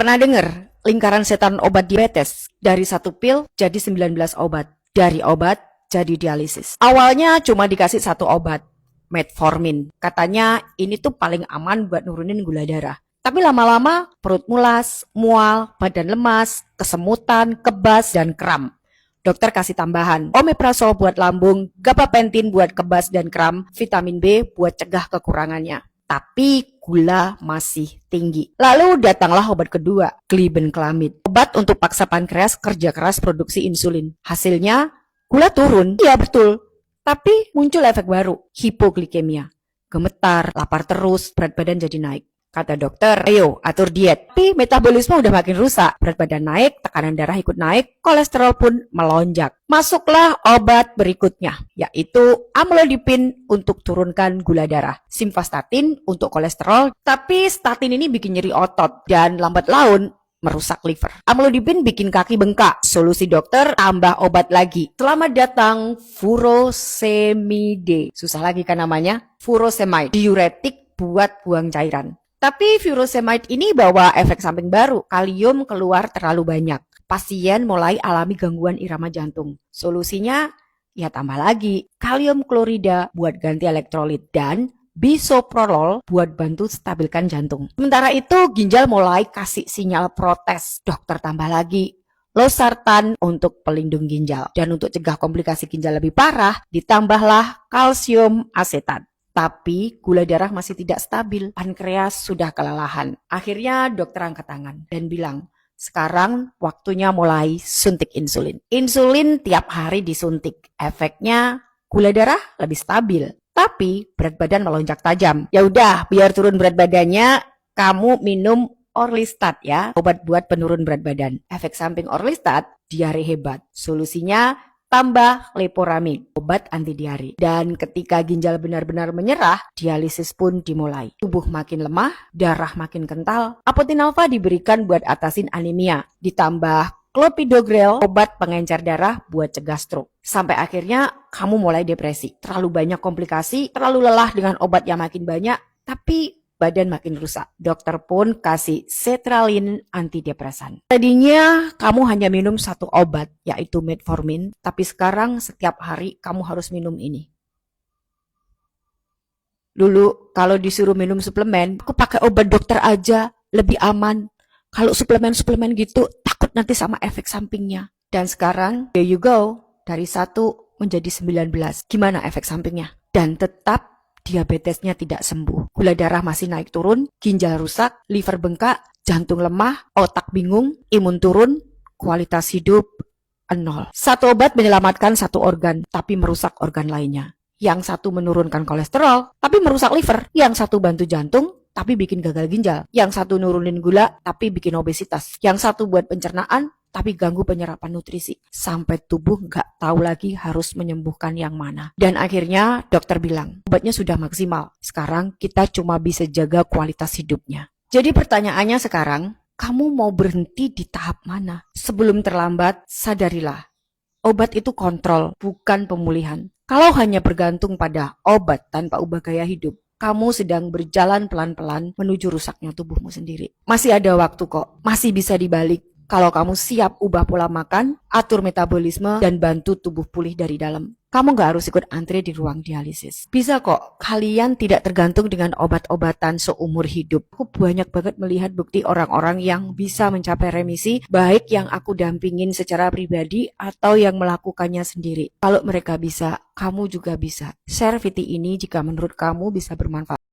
Pernah dengar lingkaran setan obat diabetes? Dari satu pil jadi 19 obat. Dari obat jadi dialisis. Awalnya cuma dikasih satu obat, metformin. Katanya ini tuh paling aman buat nurunin gula darah. Tapi lama-lama perut mulas, mual, badan lemas, kesemutan, kebas, dan kram. Dokter kasih tambahan, omeprazol buat lambung, gabapentin buat kebas dan kram, vitamin B buat cegah kekurangannya. Tapi gula masih tinggi. Lalu datanglah obat kedua, glibenclamid. Obat untuk paksa pankreas kerja keras produksi insulin. Hasilnya gula turun. Iya betul. Tapi muncul efek baru, hipoglikemia. Gemetar, lapar terus, berat badan jadi naik. Kata dokter, ayo atur diet. Tapi metabolisme udah makin rusak. Berat badan naik, tekanan darah ikut naik, kolesterol pun melonjak. Masuklah obat berikutnya, yaitu amlodipin untuk turunkan gula darah. Simvastatin untuk kolesterol, tapi statin ini bikin nyeri otot dan lambat laun merusak liver. Amlodipin bikin kaki bengkak. Solusi dokter, tambah obat lagi. Selamat datang furosemide. Susah lagi kan namanya? Furosemide. Diuretik buat buang cairan. Tapi furosemide ini bawa efek samping baru. Kalium keluar terlalu banyak. Pasien mulai alami gangguan irama jantung. Solusinya, ya tambah lagi. Kalium klorida buat ganti elektrolit. Dan bisoprolol buat bantu stabilkan jantung. Sementara itu ginjal mulai kasih sinyal protes. Dokter tambah lagi losartan untuk pelindung ginjal. Dan untuk cegah komplikasi ginjal lebih parah, ditambahlah kalsium asetat. Tapi gula darah masih tidak stabil, pankreas sudah kelelahan. Akhirnya dokter angkat tangan dan bilang, sekarang waktunya mulai suntik insulin. Insulin tiap hari disuntik, efeknya gula darah lebih stabil. Tapi berat badan melonjak tajam. Ya udah, biar turun berat badannya, kamu minum Orlistat ya, obat buat penurun berat badan. Efek samping Orlistat, diare hebat. Solusinya tambah leporamid, obat anti diare. Dan ketika ginjal benar-benar menyerah, dialisis pun dimulai. Tubuh makin lemah, darah makin kental. Apotinalva diberikan buat atasin anemia. Ditambah clopidogrel, obat pengencer darah buat cegah stroke. Sampai akhirnya kamu mulai depresi. Terlalu banyak komplikasi, terlalu lelah dengan obat yang makin banyak, tapi badan makin rusak. Dokter pun kasih sertralin antidepresan. Tadinya kamu hanya minum satu obat, yaitu metformin, tapi sekarang setiap hari kamu harus minum ini. Dulu kalau disuruh minum suplemen, aku pakai obat dokter aja, lebih aman. Kalau suplemen-suplemen gitu, takut nanti sama efek sampingnya. Dan sekarang, there you go, dari 1 menjadi 19. Gimana efek sampingnya? Dan tetap diabetesnya tidak sembuh. Gula darah masih naik turun, ginjal rusak, liver bengkak, jantung lemah, otak bingung, imun turun, kualitas hidup 0. Satu obat menyelamatkan satu organ, tapi merusak organ lainnya. Yang satu menurunkan kolesterol, tapi merusak liver. Yang satu bantu jantung, tapi bikin gagal ginjal. Yang satu nurunin gula, tapi bikin obesitas. Yang satu buat pencernaan, tapi ganggu penyerapan nutrisi. Sampai tubuh nggak tahu lagi harus menyembuhkan yang mana. Dan akhirnya dokter bilang, obatnya sudah maksimal. Sekarang kita cuma bisa jaga kualitas hidupnya. Jadi pertanyaannya sekarang, kamu mau berhenti di tahap mana? Sebelum terlambat, sadarilah. Obat itu kontrol, bukan pemulihan. Kalau hanya bergantung pada obat tanpa ubah gaya hidup, kamu sedang berjalan pelan-pelan menuju rusaknya tubuhmu sendiri. Masih ada waktu kok, masih bisa dibalik. Kalau kamu siap ubah pola makan, atur metabolisme, dan bantu tubuh pulih dari dalam. Kamu gak harus ikut antre di ruang dialisis. Bisa kok, kalian tidak tergantung dengan obat-obatan seumur hidup. Aku banyak banget melihat bukti orang-orang yang bisa mencapai remisi, baik yang aku dampingin secara pribadi atau yang melakukannya sendiri. Kalau mereka bisa, kamu juga bisa. Share video ini jika menurut kamu bisa bermanfaat.